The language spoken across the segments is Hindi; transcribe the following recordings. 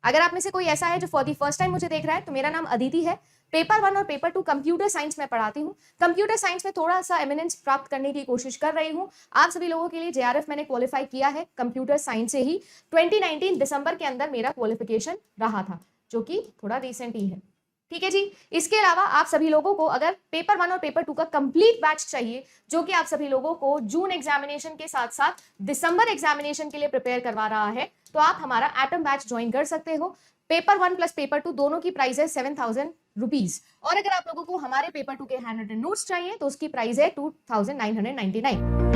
अगर आप में से कोई ऐसा है जो फॉर द फर्स्ट टाइम मुझे देख रहा है, तो मेरा नाम अदिति है। पेपर 1 और पेपर 2 कंप्यूटर साइंस में पढ़ाती हूँ। कंप्यूटर साइंस में थोड़ा सा एमिनेंस प्राप्त करने की कोशिश कर रही हूँ। आप सभी लोगों के लिए जेआरएफ मैंने क्वालिफाई किया है कंप्यूटर साइंस से ही। 2019 दिसंबर के अंदर मेरा क्वालिफिकेशन रहा था, जो कि थोड़ा रिसेंट ही है। ठीक है जी। इसके अलावा आप सभी लोगों को अगर पेपर 1 और पेपर 2 का कंप्लीट बैच चाहिए, जो कि आप सभी लोगों को जून एग्जामिनेशन के साथ साथ दिसंबर एग्जामिनेशन के लिए प्रिपेयर करवा रहा है, तो आप हमारा एटम बैच ज्वाइन कर सकते हो। पेपर 1 प्लस पेपर 2 दोनों की प्राइस है 7,000 रुपीज। और अगर आप लोगों को हमारे पेपर 2 के हैंड रिटन नोट्स चाहिए तो उसकी प्राइस है 2,999।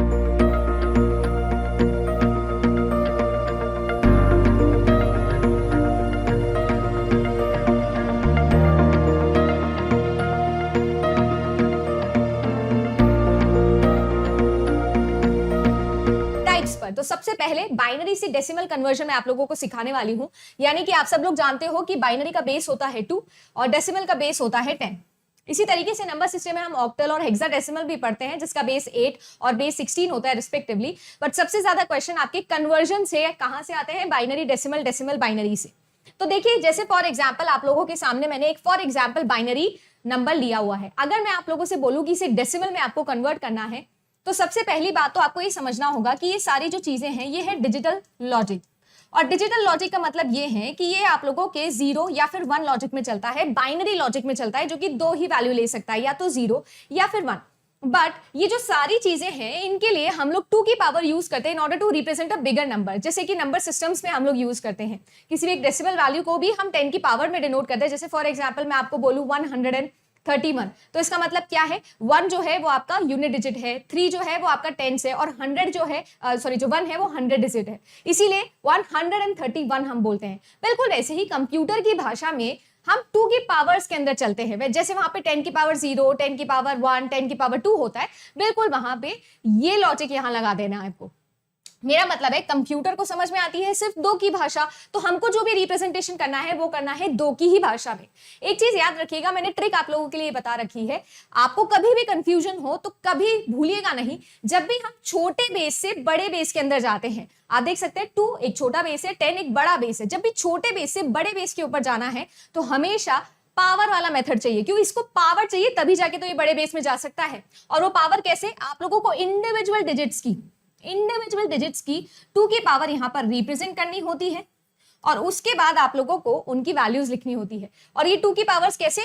तो सबसे पहले बाइनरी से डेसिमल कन्वर्जन मैं आप लोगों को सिखाने वाली हूं। यानी कि आप सब लोग जानते हो कि बाइनरी का बेस होता है 2 और डेसिमल का बेस होता है 10। इसी तरीके से नंबर सिस्टम में हम ऑक्टल और हेक्साडेसिमल भी पढ़ते हैं, जिसका बेस 8 और बेस 16 होता है रिस्पेक्टिवली। बट सबसे ज्यादा क्वेश्चन आपके कन्वर्जन से कहां से आते हैं? बाइनरी, डेसिमल, डेसिमल, बाइनरी से। तो देखिए, जैसे फॉर एग्जाम्पल आप लोगों के सामने मैंने एक फॉर एग्जाम्पल बाइनरी नंबर लिया हुआ है। अगर मैं आप लोगों से बोलूं कि इसे डेसिमल में आपको कन्वर्ट करना है, तो सबसे पहली बात तो आपको ये समझना होगा कि ये सारी जो चीजें हैं ये है डिजिटल लॉजिक। और डिजिटल लॉजिक का मतलब ये है कि ये आप लोगों के 0 या फिर 1 लॉजिक में चलता है, बाइनरी लॉजिक में चलता है, जो कि 2 ही वैल्यू ले सकता है, या तो 0 या फिर 1। बट ये जो सारी चीजें हैं इनके लिए हम लोग 2 की पावर यूज करते हैं in order to represent a bigger number. जैसे कि नंबर सिस्टम्स में हम लोग यूज करते हैं किसी भी एक डेसिमल वैल्यू को भी हम 10 की पावर में डिनोट करते हैं। जैसे फॉर एग्जाम्पल मैं आपको बोलूं 131, तो इसका मतलब क्या है? 1 जो है वो आपका यूनिट डिजिट है, 3 जो है वो आपका टेंस है, और 100 जो है जो 1 है वो 100 डिजिट है, इसीलिए 131 हम बोलते हैं। बिल्कुल वैसे ही कंप्यूटर की भाषा में हम 2 की पावर्स के अंदर चलते हैं। जैसे वहां पे 10 की पावर 0, 10 की पावर 1, 10 की पावर 2 होता है, बिल्कुल वहां पे ये लॉजिक यहां लगा देना है आपको। मेरा मतलब है कंप्यूटर को समझ में आती है सिर्फ 2 की भाषा, तो हमको जो भी रिप्रेजेंटेशन करना है वो करना है 2 की ही भाषा में। एक चीज याद रखिएगा, मैंने ट्रिक आप लोगों के लिए बता रखी है। आपको कभी भी कंफ्यूजन हो तो कभी भूलिएगा नहीं, जब भी हम छोटे बेस से बड़े बेस के अंदर जाते हैं, आप देख सकते हैं 2 एक छोटा बेस है, 10 एक बड़ा बेस है। जब भी छोटे बेस से बड़े बेस के ऊपर जाना है तो हमेशा पावर वाला मेथड चाहिए। क्यों? इसको पावर चाहिए, तभी जाके तो ये बड़े बेस में जा सकता है। और वो पावर कैसे? आप लोगों को इंडिविजुअल डिजिट्स की 2 की पावर यहां पर रिप्रेजेंट करनी होती है, और उसके बाद आप लोगों को उनकी वैल्यूज लिखनी होती है। और ये 2 की पावर्स कैसे?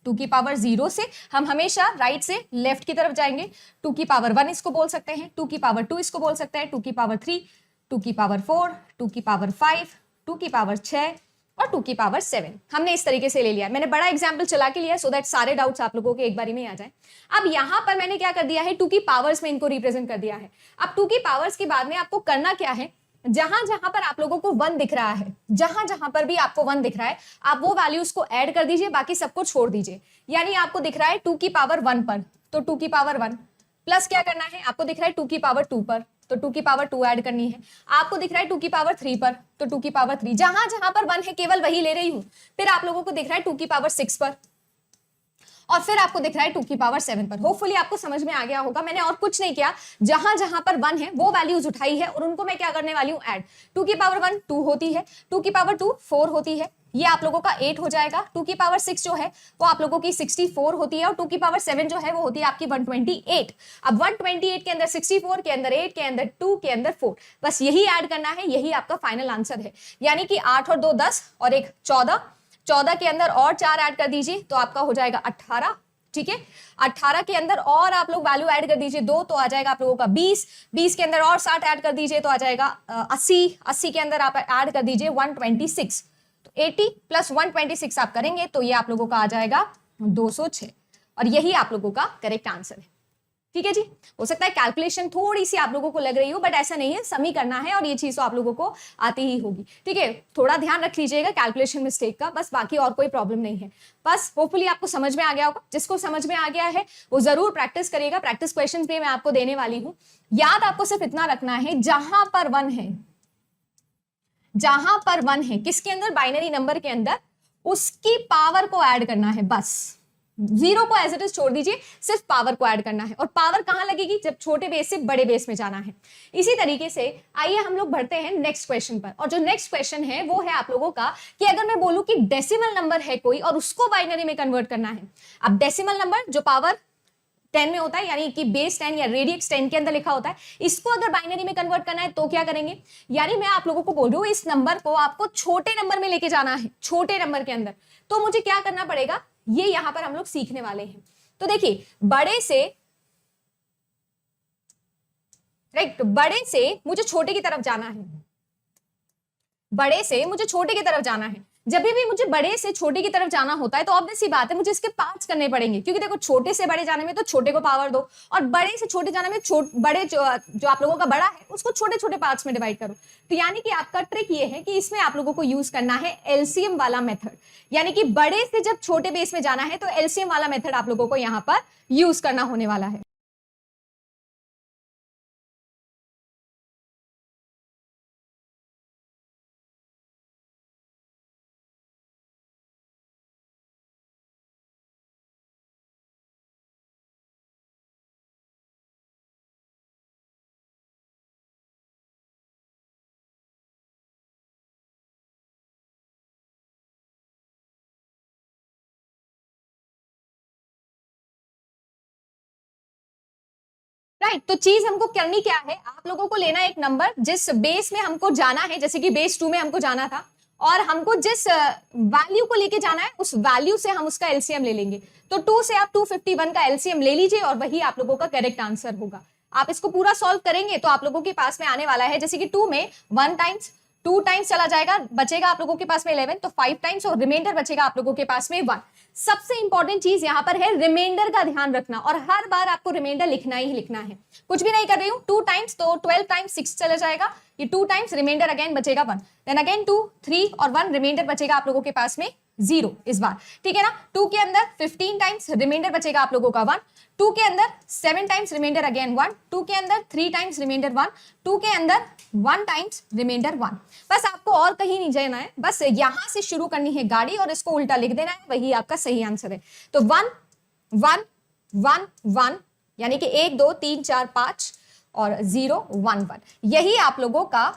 2 की पावर 0 से हम हमेशा राइट से लेफ्ट की तरफ जाएंगे। 2 की पावर 1 इसको बोल सकते हैं, 2 की पावर 2 इसको बोल सकते हैं, 2 की पावर 3, 2 की पावर 4, 2 की पावर 5, 2 की पावर 6 और 2 की पावर 7। हमने इस तरीके से ले लिया। मैंने बड़ा एग्जाम्पल चला के लिया सो दैट सारे डाउट्स आप लोगों के एक बारी में आ जाए। अब यहां पर मैंने क्या कर दिया है? 2 की पावर्स में इनको रिप्रेजेंट कर दिया है। अब 2 की पावर्स के बाद में आपको करना क्या है? जहां जहां पर आप लोगों को 1 दिख रहा है, जहां जहां पर भी आपको 1 दिख रहा है, आप वो वैल्यूज को ऐड कर दीजिए, बाकी सबको छोड़ दीजिए। यानी आपको दिख रहा है 2 की पावर 1 पर, तो 2 की पावर 1 प्लस क्या करना है? आपको दिख रहा है 2 की पावर 2 पर, तो 2 की पावर 2 ऐड करनी है। आपको दिख रहा है 2 की पावर 3 पर, तो 2 की पावर 3, जहां जहां पर 1 है केवल वही ले रही हूं। फिर आप लोगों को दिख रहा है 2 की पावर 6 पर, और फिर आपको दिख रहा है 2 की पावर 7 पर। होपफुली आपको समझ में आ गया होगा। मैंने और कुछ नहीं किया, जहां जहां पर 1 है वो वैल्यूज उठाई है और उनको मैं क्या करने वाली हूं? ऐड। 2 की पावर 1 2 होती है, 2 की पावर 2 4 होती है, ये आप लोगों का 8 हो जाएगा। 2 की पावर 6 जो है वो आप लोगों की 64 होती है, और 2 की पावर 7 जो है वो होती है आपकी 128। अब 128 के अंदर 64 के अंदर 8 के अंदर 2 के अंदर 4, बस यही ऐड करना है, यही आपका फाइनल आंसर है। यानी कि 8 और 2 10 और 1 14, 14 के अंदर और 4 ऐड कर दीजिए तो आपका हो जाएगा 18। ठीक है, 18 के अंदर और आप लोग वैल्यू ऐड कर दीजिए 2, तो आ जाएगा आप लोगों का 20, 20 के अंदर और 60 ऐड कर दीजिए तो आ जाएगा 80, 80 के अंदर आप ऐड कर दीजिए 126, तो 80 प्लस 126 आप करेंगे तो ये आप लोगों का आ जाएगा 206, और यही आप लोगों का करेक्ट आंसर है। ठीक है जी। हो सकता है कैलकुलेशन थोड़ी सी आप लोगों को लग रही हो, बट ऐसा नहीं है, समी करना है और ये चीज तो आप लोगों को आती ही होगी। ठीक है, थोड़ा ध्यान रख लीजिएगा कैलकुलेशन मिस्टेक का, बस बाकी और कोई प्रॉब्लम नहीं है। बस होपफुली आपको समझ में आ गया होगा। जिसको समझ में आ गया है वो जरूर प्रैक्टिस करिएगा। प्रैक्टिस क्वेश्चंस भी मैं आपको देने वाली हूं। याद आपको सिर्फ इतना रखना है, जहां पर 1 है, जहां पर 1 है किसके अंदर? बाइनरी नंबर के अंदर, उसकी पावर को ऐड करना है बस। जीरो को एज इट इज छोड़ दीजिए, सिर्फ पावर को ऐड करना है। और पावर कहां लगेगी? जब छोटे बेस से बड़े बेस में जाना है। इसी तरीके से आइए हम लोग बढ़ते हैं नेक्स्ट क्वेश्चन पर। और जो नेक्स्ट क्वेश्चन है वो है आप लोगों का कि अगर मैं बोलूं कि डेसिमल नंबर है कोई और उसको बाइनरी में कन्वर्ट करना है। अब डेसिमल नंबर जो पावर 10 में होता है, यानी कि बेस 10 या रेडियक्स 10 के अंदर लिखा होता है, इसको अगर बाइनरी में कन्वर्ट करना है तो क्या करेंगे? यानी मैं आप लोगों को बोल रही हूँ इस नंबर को आपको छोटे नंबर में लेके जाना है, छोटे नंबर के अंदर। तो मुझे क्या करना पड़ेगा, ये यहां पर हम लोग सीखने वाले हैं। तो देखिए, बड़े से राइट, बड़े से मुझे छोटे की तरफ जाना है, बड़े से मुझे छोटे की तरफ जाना है। जब भी मुझे बड़े से छोटे की तरफ जाना होता है तो ऑब्वियस सी बात है मुझे इसके पार्ट्स करने पड़ेंगे, क्योंकि देखो छोटे से बड़े जाने में तो छोटे को पावर दो, और बड़े से छोटे जाने में बड़े जो आप लोगों का बड़ा है उसको छोटे छोटे पार्ट्स में डिवाइड करो। तो यानी कि आपका ट्रिक ये है कि इसमें आप लोगों को यूज करना है एलसीएम वाला मेथड, यानी कि बड़े से जब छोटे बेस में जाना है तो एलसीएम वाला मेथड आप लोगों को यहाँ पर यूज करना होने वाला है। राइट, तो चीज हमको करनी क्या है, आप लोगों को लेना एक नंबर जिस बेस में हमको जाना है, जैसे कि बेस 2 में हमको जाना था, और हमको जिस वैल्यू को लेके जाना है उस वैल्यू से हम उसका एलसीएम ले लेंगे। तो 2 से आप 251 का एलसीएम ले लीजिए और वही आप लोगों का करेक्ट आंसर होगा। आप इसको पूरा सॉल्व करेंगे तो आप लोगों के पास में आने वाला है, जैसे कि 2 में 1 टाइम्स 2 टाइम्स चला जाएगा, बचेगा आप लोगों के पास में 11, तो 5 टाइम्स और रिमाइंडर बचेगा आप लोगों के पास में 1। सबसे इंपॉर्टेंट चीज यहां पर है रिमाइंडर का ध्यान रखना, और हर बार आपको रिमाइंडर लिखना ही लिखना है, कुछ भी नहीं कर रही हूं। 2 टाइम्स तो 12 टाइम्स 6 चला जाएगा, ये 2 टाइम्स रिमाइंडर अगेन बचेगा 1, देन अगेन 2 3 और 1 रिमाइंडर बचेगा आप लोगों के पास में 0 इस बार, ठीक है ना। 2 के अंदर 15 टाइम्स रिमाइंडर बचेगा आप लोगों का 1, 2 के अंदर 7 टाइम्स रिमाइंडर अगेन 1, 2 के अंदर 3 टाइम्स रिमाइंडर 1, 2 के अंदर 1 टाइम्स रिमाइंडर 1। बस आपको और कहीं नहीं जाना है, बस यहां से शुरू करनी है गाड़ी और इसको उल्टा लिख देना है, वही आपका सही आंसर है। तो 1 1 1 1 यानी कि 1 2 3 4 5 और 0 1 1, यही आप लोगों का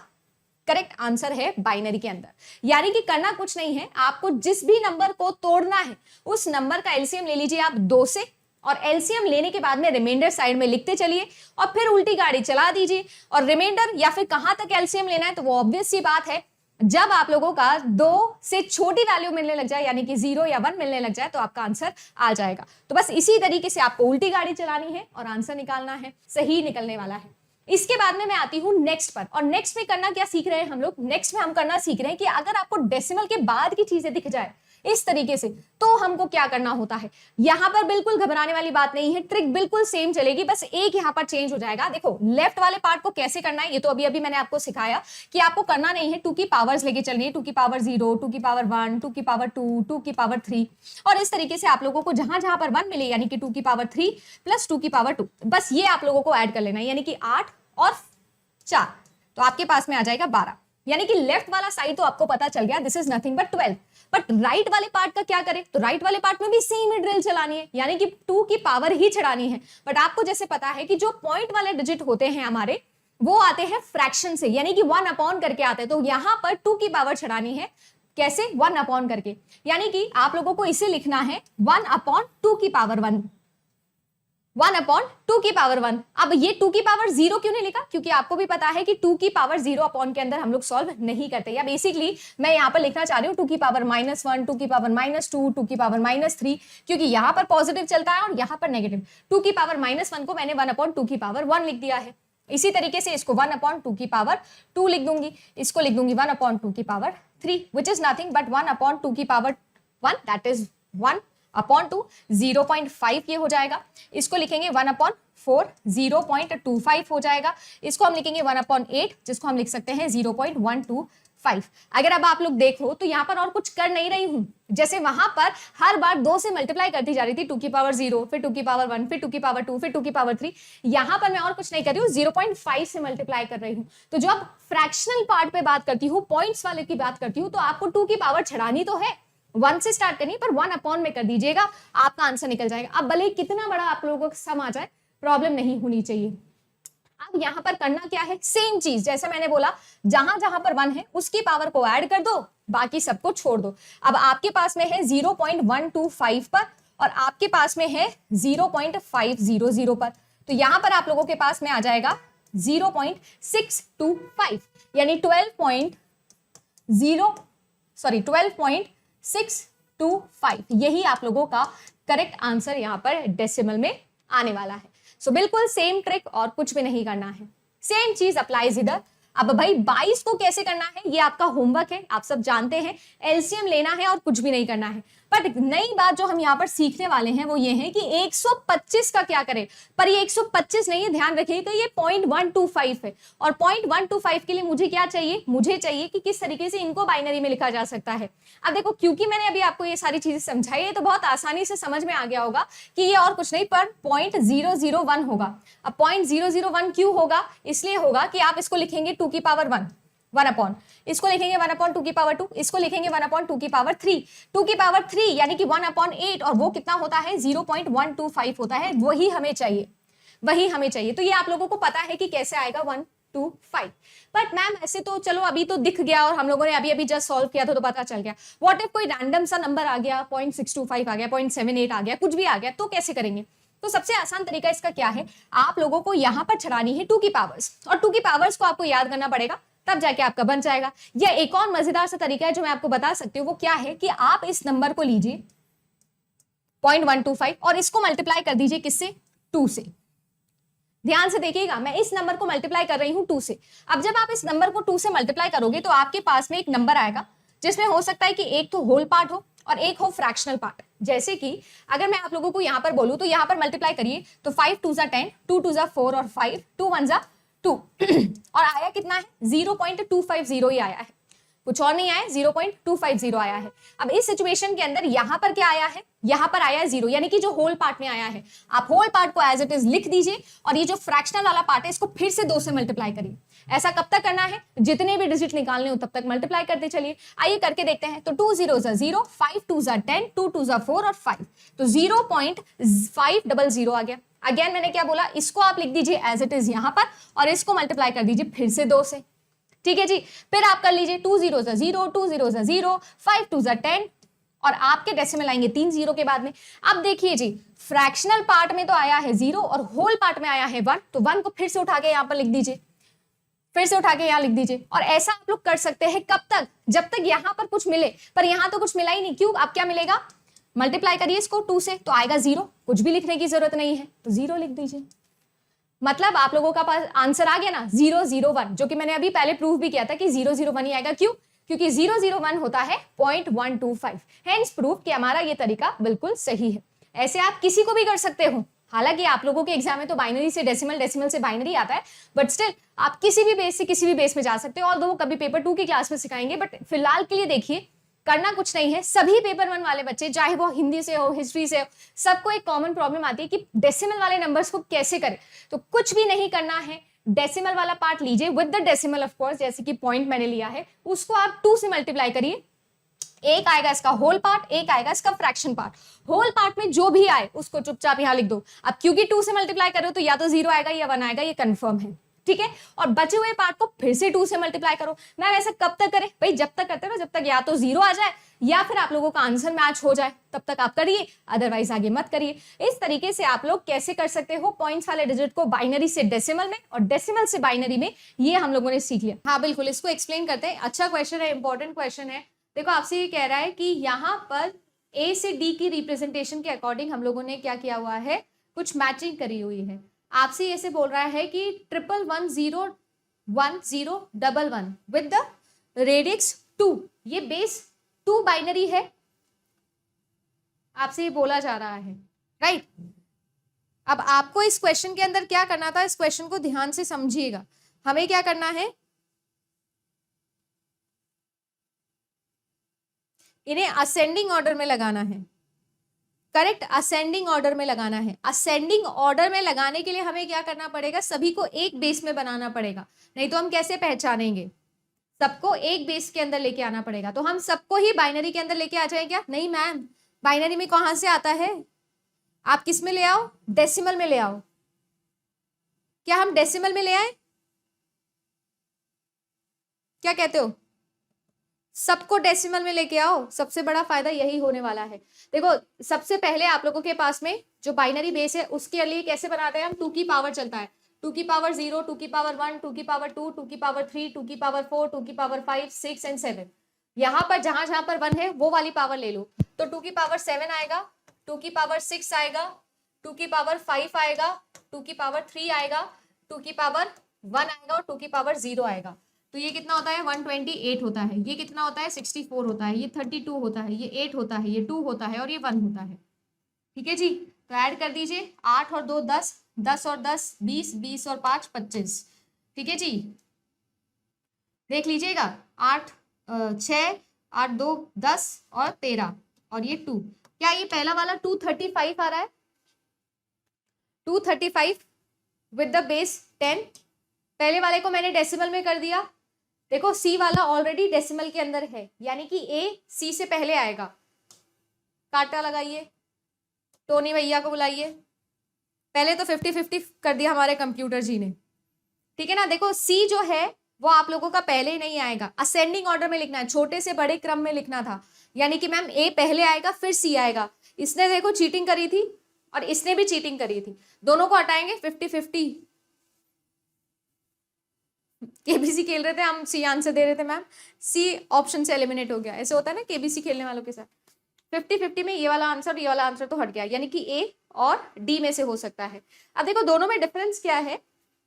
करेक्ट आंसर है बाइनरी के अंदर। यानी कि करना कुछ नहीं है, आपको जिस भी नंबर को तोड़ना है उस नंबर का एलसीएम ले लीजिए आप 2 से, और एलसीएम लेने के बाद में रिमाइंडर साइड में लिखते चलिए और फिर उल्टी गाड़ी चला दीजिए। और रिमाइंडर या फिर कहां तक एलसीएम लेना है तो वो ऑब्वियस सी बात है, जब आप लोगों का 2 से छोटी वैल्यू मिलने लग जाए, यानी कि 0 या 1 मिलने लग जाए, तो आपका आंसर आ जाएगा। तो बस इसी तरीके से आपको उल्टी गाड़ी चलानी है और आंसर निकालना है, सही निकलने वाला है। इसके बाद में मैं आती हूं नेक्स्ट पर, और नेक्स्ट में करना क्या सीख रहे हैं हम लोग, नेक्स्ट में हम करना सीख रहे हैं कि अगर आपको डेसिमल के बाद की चीजें दिख जाए इस तरीके से तो हमको क्या करना होता है। यहां पर बिल्कुल घबराने वाली बात नहीं है, ट्रिक बिल्कुल सेम चलेगी, बस एक यहां पर चेंज हो जाएगा। देखो लेफ्ट वाले पार्ट को कैसे करना है ये तो अभी अभी मैंने आपको सिखाया कि आपको करना नहीं है, 2 की पावर्स लेके चलनी है, 2 की पावर 0, 2 की पावर 1, 2 की पावर 2, 2 की पावर 3, और इस तरीके से आप लोगों को जहां जहां पर 1 मिले, यानी कि 2 की पावर 3 प्लस 2 की पावर 2, बस ये आप लोगों को ऐड कर लेना है, यानी कि 8 और 4, तो आपके पास में आ जाएगा 12। यानी कि लेफ्ट वाला साइड तो आपको पता चल गया, this is nothing but 12। But right वाले पार्ट का क्या करें, तो राइट वाले पार्ट में भी सेम ही ड्रिल चलानी है, यानी कि 2 की पावर ही चढ़ानी है। बट आपको जैसे पता है कि जो पॉइंट वाले डिजिट होते हैं हमारे, वो आते हैं फ्रैक्शन से, यानी कि 1 अपॉन करके आते हैं, तो यहां पर 2 की पावर चढ़ानी है, कैसे, 1 अपॉन करके, यानी कि आप लोगों को इसे लिखना है 1 अपॉन 2 की पावर 1, 1 अपॉन 2 की पावर 1। अब ये 2 की पावर 0 क्यों नहीं लिखा, क्योंकि आपको भी पता है कि 2 की पावर 0 अपॉन के अंदर हम लोग सॉल्व नहीं करते। या बेसिकली मैं यहाँ पर लिखना चाह रही हूँ 2 की पावर -1, 2 की पावर -2, 2 की पावर -3, क्योंकि यहाँ पर पॉजिटिव चलता है और यहाँ पर नेगेटिव। 2 की पावर -1 को मैंने 1 अपॉन 2 की पावर 1 लिख दिया है। इसी तरीके से इसको 1 अपॉन 2 की पावर 2 लिख दूंगी, इसको लिख दूंगी 1 अपॉन 2 की power 3, which is nothing but 1 upon 2 की पावर 1, दैट इज 1 अपॉन 2, 0.5 ये हो जाएगा। इसको लिखेंगे 1 अपॉन 4, 0.25 हो जाएगा। इसको हम लिखेंगे 1 अपॉन 8, जिसको हम लिख सकते हैं 0.125। अगर अब आप लोग देखो तो यहाँ पर और कुछ कर नहीं रही हूं, जैसे वहां पर हर बार 2 से मल्टीप्लाई करती जा रही थी, 2 की पावर 0, फिर 2 की पावर 1, फिर 2 की पावर 2, फिर 2 की पावर 3। यहाँ पर मैं और कुछ नहीं कर रही हूँ, 0.5 से मल्टीप्लाई कर रही हूँ। तो जब फ्रैक्शनल पार्ट पे बात करती हूँ, पॉइंट्स वाले की बात करती हूँ, तो आपको 2 की पावर चढ़ानी तो है, 1 से स्टार्ट करनी है, पर 1 अपॉन में कर दीजिएगा, आपका आंसर निकल जाएगा। अब भले ही कितना बड़ा आप लोगों को सम आ जाए, प्रॉब्लम नहीं होनी चाहिए। अब यहाँ पर करना क्या है, सेम चीज जैसे मैंने बोला, जहां जहां पर 1 है उसकी पावर को ऐड कर दो, बाकी सबको छोड़ दो। अब आपके पास में है 0.125 पर और आपके पास में है 0.500 पर, तो यहां पर आप लोगों के पास में आ जाएगा 0.625, यानी 12.625, यही आप लोगों का करेक्ट आंसर यहां पर डेसिमल में आने वाला है। सो बिल्कुल सेम ट्रिक और कुछ भी नहीं करना है, सेम चीज अप्लाइज इधर। अब भाई 22 को कैसे करना है ये आपका होमवर्क है, आप सब जानते हैं, एलसीएम लेना है और कुछ भी नहीं करना है। पर नई बात जो हम यहाँ पर सीखने वाले हैं वो ये है कि 125 का क्या करें, पर ये 125 नहीं है, ध्यान रखिएगा ये 0.125 है, और 0.125 के लिए मुझे क्या चाहिए, मुझे चाहिए कि किस तरीके से इनको बाइनरी में लिखा जा सकता है। अब देखो, क्योंकि मैंने अभी आपको ये सारी चीजें समझाई है तो बहुत आसानी से समझ में आ गया होगा कि ये और कुछ नहीं पर 0.001 होगा। अब 0.001 क्यों होगा, इसलिए होगा कि आप इसको लिखेंगे 2 की पावर 1 अपॉन, इसको लिखेंगे 1 अपॉन 2 की पावर 2, इसको लिखेंगे 1 अपॉन 2 की पावर 3, 2 की पावर 3 यानी कि 1 अपॉन 8, और वो कितना होता है 0.125 होता है, वही हमें चाहिए, वही हमें चाहिए। तो ये आप लोगों को पता है कि कैसे आएगा 125, बट मैम ऐसे तो चलो अभी तो दिख गया और हम लोगों ने अभी अभी जस्ट सॉल्व किया था तो पता चल गया। व्हाट इफ कोई रैंडम सा नंबर आ गया, 0.625 आ गया, 0.78 आ गया, कुछ भी आ गया, तो कैसे करेंगे? तो सबसे आसान तरीका इसका क्या है, आप लोगों को यहां पर चढ़ानी है 2 की पावर्स, और 2 की पावर्स को आपको याद करना पड़ेगा, तब जाके आपका बन जाएगा। या एक और मजेदार सा तरीका है जो मैं आपको बता सकती हूँ, वो क्या है कि आप इस नंबर को लीजिए 0.125 और इसको मल्टीप्लाई कर दीजिए किससे, 2 से। ध्यान से देखिएगा, मैं इस नंबर को मल्टीप्लाई कर रही हूं 2 से। अब जब आप इस नंबर को 2 से मल्टीप्लाई करोगे तो आपके पास में एक नंबर आएगा जिसमें हो सकता है कि एक तो होल पार्ट हो और एक हो फ्रैक्शनल पार्ट। जैसे कि अगर मैं आप लोगों को यहां पर बोलूं तो यहां पर मल्टीप्लाई करिए तो 5 2 जा 10, 2 2 जा 4 और 5, 2 1 जा 2 और आया कितना है 0.250 ही आया है, कुछ और नहीं आया, 0.250 आया है। अब इस सिचुएशन के अंदर यहां पर क्या आया है, यहां पर आया है 0, यानी कि जो होल पार्ट में आया है, आप होल पार्ट को एज इट इज लिख दीजिए और ये जो फ्रैक्शनल वाला पार्ट है इसको फिर से 2 से मल्टीप्लाई करिए। ऐसा कब तक करना है, जितने भी डिजिट निकालने हो तब तक मल्टीप्लाई करते चलिए। आइए करके देखते हैं। तो 2 0 जा 0, 5 2 जा 10, 2 2 जा 4 और 5, तो 0.500 आ गया। अगेन मैंने क्या बोला, इसको आप लिख दीजिए एज इट इज यहां पर और इसको मल्टीप्लाई कर दीजिए फिर से 2 से। ठीक है जी, फिर आप कर लीजिए 2 0 जा 0, 2 0 जा 0, 5 2 जा 10 और आपके डेसिमल आएंगे 3 0 के बाद में। अब देखिए जी, फ्रैक्शनल पार्ट में तो आया है 0 और होल पार्ट में आया है 1, तो 1 को फिर से उठा के यहां पर लिख दीजिए, फिर से उठा के यहां लिख दीजिए। और ऐसा आप लोग कर सकते हैं कब तक, जब तक यहां पर कुछ मिले, पर यहां तो कुछ मिला ही नहीं। क्यों, अब क्या मिलेगा, मल्टीप्लाई करिए इसको 2 से तो आएगा 0, कुछ भी लिखने की जरूरत नहीं है, तो 0 लिख दीजिए। मतलब आप लोगों का पास आंसर आ गया ना 001, जो कि मैंने अभी पहले प्रूव भी किया था कि 001 ही आएगा। क्यों, क्योंकि 001 होता है 0.125, हेंस प्रूव कि हमारा ये तरीका बिल्कुल सही है। ऐसे आप किसी को भी कर सकते हो, हालांकि आप लोगों के एग्जाम में तो बाइनरी से डेसिमल, डेसिमल से बाइनरी आता है, बट स्टिल आप किसी भी बेस से किसी भी बेस में जा सकते हो। और वो कभी पेपर 2 की क्लास में सिखाएंगे, बट फिलहाल के लिए देखिए करना कुछ नहीं है। सभी पेपर 1 वाले बच्चे, चाहे वो हिंदी से हो, हिस्ट्री से हो, सबको एक कॉमन प्रॉब्लम आती है कि डेसिमल वाले नंबर्स को कैसे करें। तो कुछ भी नहीं करना है, डेसिमल वाला पार्ट लीजिए with the decimal of course, जैसे कि पॉइंट मैंने लिया है, उसको आप 2 से मल्टीप्लाई करिए। एक आएगा इसका होल पार्ट, एक आएगा इसका फ्रैक्शन पार्ट। होल पार्ट में जो भी आए उसको चुपचाप यहां लिख दो। अब क्योंकि 2 से मल्टीप्लाई करो तो या तो 0 आएगा या 1 आएगा, ये कंफर्म है। ठीक है, और बचे हुए पार्ट को फिर से 2 से मल्टीप्लाई करो। मैम ऐसा कब तक करें, भाई जब तक करते रहो जब तक या तो 0 आ जाए या फिर आप लोगों का आंसर मैच हो जाए, तब तक आप करिए, अदरवाइज आगे मत करिए। इस तरीके से आप लोग कैसे कर सकते हो पॉइंट्स वाले डिजिट को बाइनरी से डेसिमल में और डेसिमल से बाइनरी में, ये हम लोगों ने सीख लिया। हाँ बिल्कुल, इसको एक्सप्लेन करते हैं। अच्छा क्वेश्चन है, इंपॉर्टेंट क्वेश्चन है। देखो आपसे ये कह रहा है कि यहाँ पर ए से डी की रिप्रेजेंटेशन के अकॉर्डिंग हम लोगों ने क्या किया हुआ है, कुछ मैचिंग करी हुई है। आपसे ऐसे बोल रहा है कि 1110111 विद द रेडिक्स 2, ये बेस 2 बाइनरी है, आपसे ये बोला जा रहा है, राइट। अब आपको इस क्वेश्चन के अंदर क्या करना था, इस क्वेश्चन को ध्यान से समझिएगा। हमें क्या करना है, इन्हें असेंडिंग ऑर्डर में लगाना है। करेक्ट, असेंडिंग ऑर्डर में लगाना है। असेंडिंग ऑर्डर में लगाने के लिए हमें क्या करना पड़ेगा, सभी को एक बेस में बनाना पड़ेगा, नहीं तो हम कैसे पहचानेंगे। सबको एक बेस के अंदर लेके आना पड़ेगा। तो हम सबको ही बाइनरी के अंदर लेके आ जाए क्या? नहीं मैम, बाइनरी में कहां से आता है? आप किस में ले आओ? डेसिमल में ले आओ। क्या हम डेसिमल में ले आए? क्या कहते हो? सबको डेसिमल में लेके आओ, सबसे बड़ा फायदा यही होने वाला है। देखो सबसे पहले आप लोगों के पास में जो बाइनरी बेस है उसके लिए कैसे बनाते हैं हम? 2 की पावर चलता है, 2 की पावर 0, 2 की पावर 1, 2 की पावर 2, 2 की पावर 3, 2 की पावर 4, 2 की पावर 5, 6 एंड 7। यहाँ पर जहां जहां पर 1 है वो वाली पावर ले लो। तो 2 की पावर 7 आएगा, 2 की पावर 6 आएगा, 2 की पावर 5 आएगा, 2 की पावर 3 आएगा, 2 की पावर 1 आएगा और 2 की पावर 0 आएगा। तो ये कितना होता है? 128 होता है। ये कितना होता है? 64 होता है। ये 32 होता है। ये 8 होता है। ये 2 होता है और ये 1 होता है। ठीक है जी, तो ऐड कर दीजिए 8 और 2 10, 10 और 10 20, 20 और 5 25। ठीक है जी, देख लीजिएगा 8 6 8 2 10 और 13 और ये 2। क्या ये पहला वाला 235 आ रहा है? 235 विद द बेस 10। पहले वाले को मैंने डेसिमल में कर दिया। देखो सी वाला ऑलरेडी डेसिमल के अंदर है, यानी कि ए सी से पहले आएगा। काटा लगाइए, टोनी भैया को बुलाइए। पहले तो 50-50 कर दिया हमारे कंप्यूटर जी ने। ठीक है ना, देखो सी जो है वो आप लोगों का पहले ही नहीं आएगा, असेंडिंग ऑर्डर में लिखना है, छोटे से बड़े क्रम में लिखना था। यानी कि मैम ए पहले आएगा फिर सी आएगा। इसने देखो चीटिंग करी थी और इसने भी चीटिंग करी थी, दोनों को हटाएंगे 50-50। केबीसी खेल रहे थे हम, सी आंसर दे रहे थे मैम, सी ऑप्शन से एलिमिनेट हो गया। ऐसे होता है ना केबीसी खेलने वालों के साथ। 50-50 में ये वाला आंसर ये वाला आंसर तो हट गया, यानी कि ए और डी में से हो सकता है। अब देखो दोनों में डिफरेंस क्या है?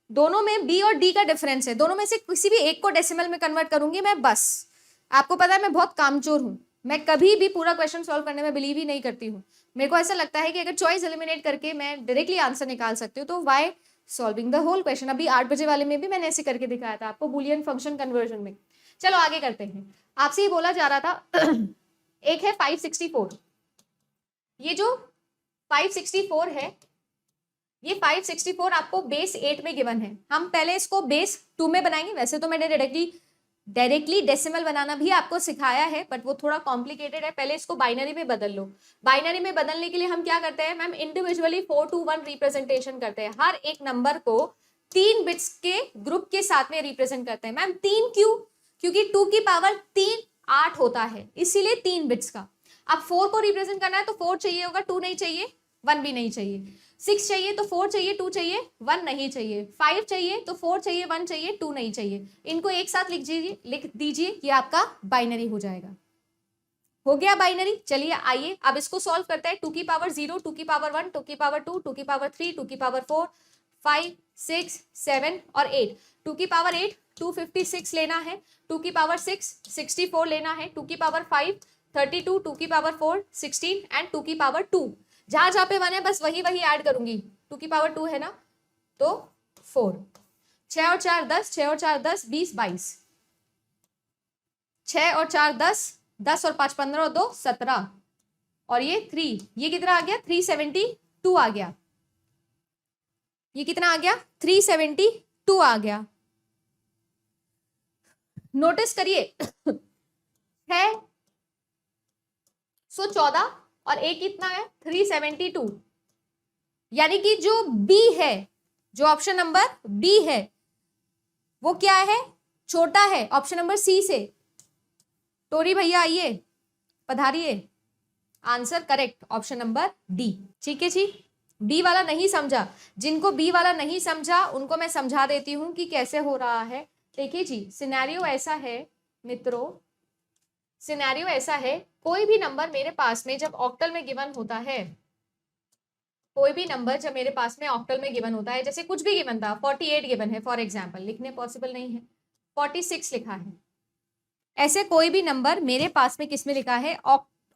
दोनों में बी और डी का डिफरेंस है। दोनों में से किसी भी एक को डेसिमल में कन्वर्ट करूंगी मैं बस। आपको पता है मैं बहुत कामचोर हूं, मैं कभी भी पूरा क्वेश्चन सॉल्व करने में बिलीव ही नहीं करती हूँ। मेरे को ऐसा लगता है कि अगर चॉइस एलिमिनेट करके मैं डायरेक्टली आंसर निकाल सकती हूँ तो by solving the whole question. अभी 8 बजे वाले में भी मैंने ऐसे करके दिखाया था आपको, बुलियन फंक्शन कन्वर्जन में। चलो आगे करते हैं। आपसे ये बोला जा रहा था एक है 564। ये जो 564 है, ये 564 आपको बेस 8 में गिवन है। हम पहले इसको बेस 2 में बनाएंगे। वैसे तो मैंने डायरेक्टली डेसिमल बनाना भी आपको सिखाया है, बट वो थोड़ा कॉम्प्लिकेटेड है। पहले इसको बाइनरी में बदल लो। बाइनरी में बदलने के लिए हम क्या करते हैं मैम? इंडिविजुअली 4 to 1 रिप्रेजेंटेशन करते हैं। हर एक नंबर को 3 बिट्स के ग्रुप के साथ में रिप्रेजेंट करते हैं। मैम 3 क्यों? क्योंकि 2 की पावर 3 8 होता है, इसीलिए 3 बिट्स का। अब 4 को रिप्रेजेंट करना है तो 4 चाहिए होगा, 2 नहीं चाहिए, 1 भी नहीं चाहिए। 6 चाहिए तो 4 चाहिए, 2 चाहिए, 1 नहीं चाहिए। 5 चाहिए तो 4 चाहिए, 1 चाहिए, 2 नहीं चाहिए। इनको एक साथ लिख दीजिए, ये आपका बाइनरी हो जाएगा। हो गया बाइनरी। चलिए आइए अब इसको सॉल्व करते हैं। 2 की पावर 0, 2 की पावर 1, 2 की पावर 2, 2 की पावर 3, 2 की पावर 4, 5 6 7 और 8। 2 की पावर 8 256 लेना है, 2 की पावर 6 64 लेना है, 2 की पावर 5 32, 2 की पावर 4 16 एंड 2 की पावर 2। जहां जहां पे 1 है बस वही ऐड करूंगी। 2 की पावर 2 है ना, तो 4। 6 और 4 10, 6 और 4 10 20 22, 6 और 4 10, 10 और 5 15 और 2 17 और ये 3, ये कितना आ गया? 372 आ गया। ये कितना आ गया? 372 आ गया। नोटिस करिए 614 और एक कितना है? 372। यानी कि जो बी है, जो ऑप्शन नंबर बी है वो क्या है? छोटा है ऑप्शन नंबर सी से। टोरी भैया आइए, पधारिए। Answer correct option number D. ठीक है जी, बी वाला नहीं समझा, जिनको बी वाला नहीं समझा उनको मैं समझा देती हूं कि कैसे हो रहा है। देखिए जी, सिनेरियो ऐसा है मित्रों, सिनेरियो ऐसा है, कोई भी नंबर मेरे पास में जब ऑक्टल में गिवन होता है, कोई भी नंबर जब मेरे पास में ऑक्टल में गिवन होता है, जैसे कुछ भी गिवन था, 48 गिवन है फॉर एग्जांपल, लिखने पॉसिबल नहीं है, 46 लिखा है, ऐसे कोई भी नंबर मेरे पास में किस में लिखा है?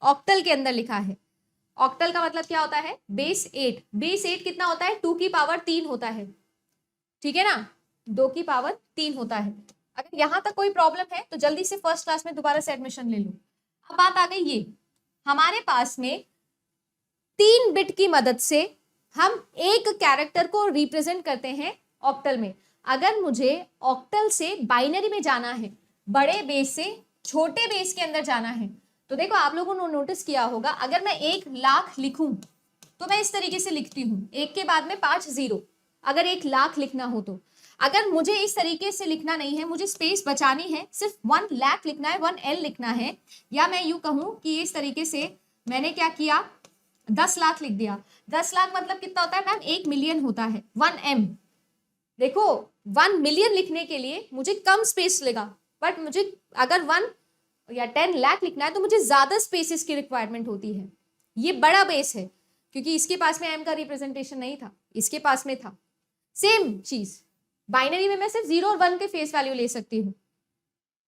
ऑक्टल के अंदर लिखा है। ऑक्टल का मतलब क्या होता है? बेस 8। बेस 8 कितना होता है? 2 की पावर 3 होता है। ठीक है ना, 2 की पावर 3 होता है। अगर यहां तक कोई प्रॉब्लम है तो जल्दी से फर्स्ट क्लास में दोबारा से एडमिशन ले लो। अब बात आ गई ये, हमारे पास में 3 बिट की मदद से हम एक कैरेक्टर को रिप्रेजेंट करते हैं ऑक्टल में। अगर मुझे ऑक्टल से बाइनरी में जाना है बड़े बेस से छोटे बेस के अंदर जाना है। तो देखो आप लोगों ने नोटिस किया होगा, अगर मैं 1,00,000 लिखूं तो मैं इस तरीके से लिखती हूँ, 1 के बाद में 5 जीरो, अगर 1,00,000 लिखना हो तो। अगर मुझे इस तरीके से लिखना नहीं है, मुझे स्पेस बचानी है, सिर्फ 1,00,000 लिखना है, 1L लिखना है, या मैं यूं कहूं कि इस तरीके से मैंने क्या किया, 10,00,000 लिख दिया। 10,00,000 मतलब कितना होता है मैम, 1 मिलियन होता है, 1M। देखो 1 मिलियन लिखने के लिए मुझे कम स्पेस लेगा, बट मुझे अगर 1 या 10,00,000 लिखना है तो मुझे ज्यादा स्पेसिस की रिक्वायरमेंट होती है। ये बड़ा बेस है क्योंकि इसके पास में M का रिप्रेजेंटेशन नहीं था, इसके पास में था। सेम चीज बाइनरी में मैं सिर्फ 0 और 1 के फेस वैल्यू ले सकती हूँ,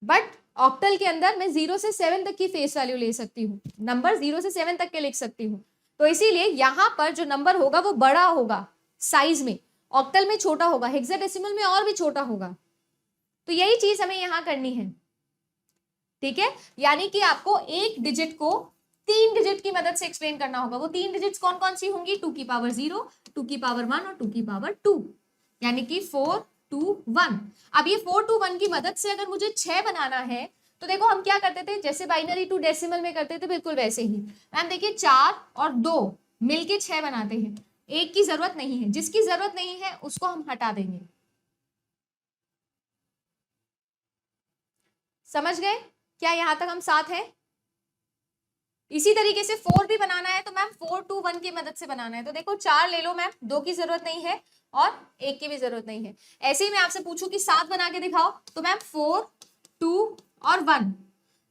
बट ऑक्टल के अंदर मैं 0 से 7 तक की फेस वैल्यू ले सकती हूँ, नंबर 0 से 7 तक के लिख सकती हूँ। तो इसीलिए यहाँ पर जो नंबर होगा वो बड़ा होगा साइज में, ऑक्टल में छोटा होगा, हेक्साडेसिमल में और भी छोटा होगा। तो यही चीज हमें यहाँ करनी है, ठीक है। यानी कि आपको एक डिजिट को 3 डिजिट की मदद से एक्सप्लेन करना होगा। वो 3 डिजिट्स कौन कौन सी होंगी, 2 की पावर 0, 2 की पावर 1 और 2 की पावर 2, यानी कि 4 2 1। अब ये 4 2 1 की मदद से अगर मुझे 6 बनाना है तो देखो हम क्या करते थे, जैसे बाइनरी टू डेसिमल में करते थे, बिल्कुल वैसे ही। मैम देखिए 4 और 2 मिलके 6 बनाते हैं, एक की जरूरत नहीं है, जिसकी जरूरत नहीं है उसको हम हटा देंगे। समझ गए क्या, यहां तक हम साथ हैं। इसी तरीके से 4 भी बनाना है तो मैम 4 2 1 की मदद से बनाना है। तो देखो 4 ले लो मैम, 2 की जरूरत नहीं है और 1 की भी जरूरत नहीं है। ऐसे ही मैं आपसे पूछूं कि 7 बना के दिखाओ तो मैम 4 2 और 1,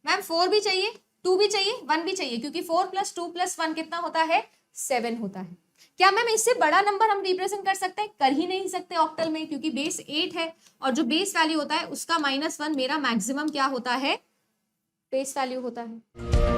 मैम 4 भी चाहिए, 2 भी चाहिए, 1 भी चाहिए, क्योंकि 4 + 2 + 1 कितना होता है, 7 होता है। क्या मैम इससे बड़ा नंबर हम रिप्रेजेंट कर सकते हैं, कर ही नहीं सकते ऑक्टल में, क्योंकि बेस 8 है और जो बेस वैल्यू होता है उसका -1 मेरा मैक्सिमम क्या होता है, बेस वैल्यू होता है।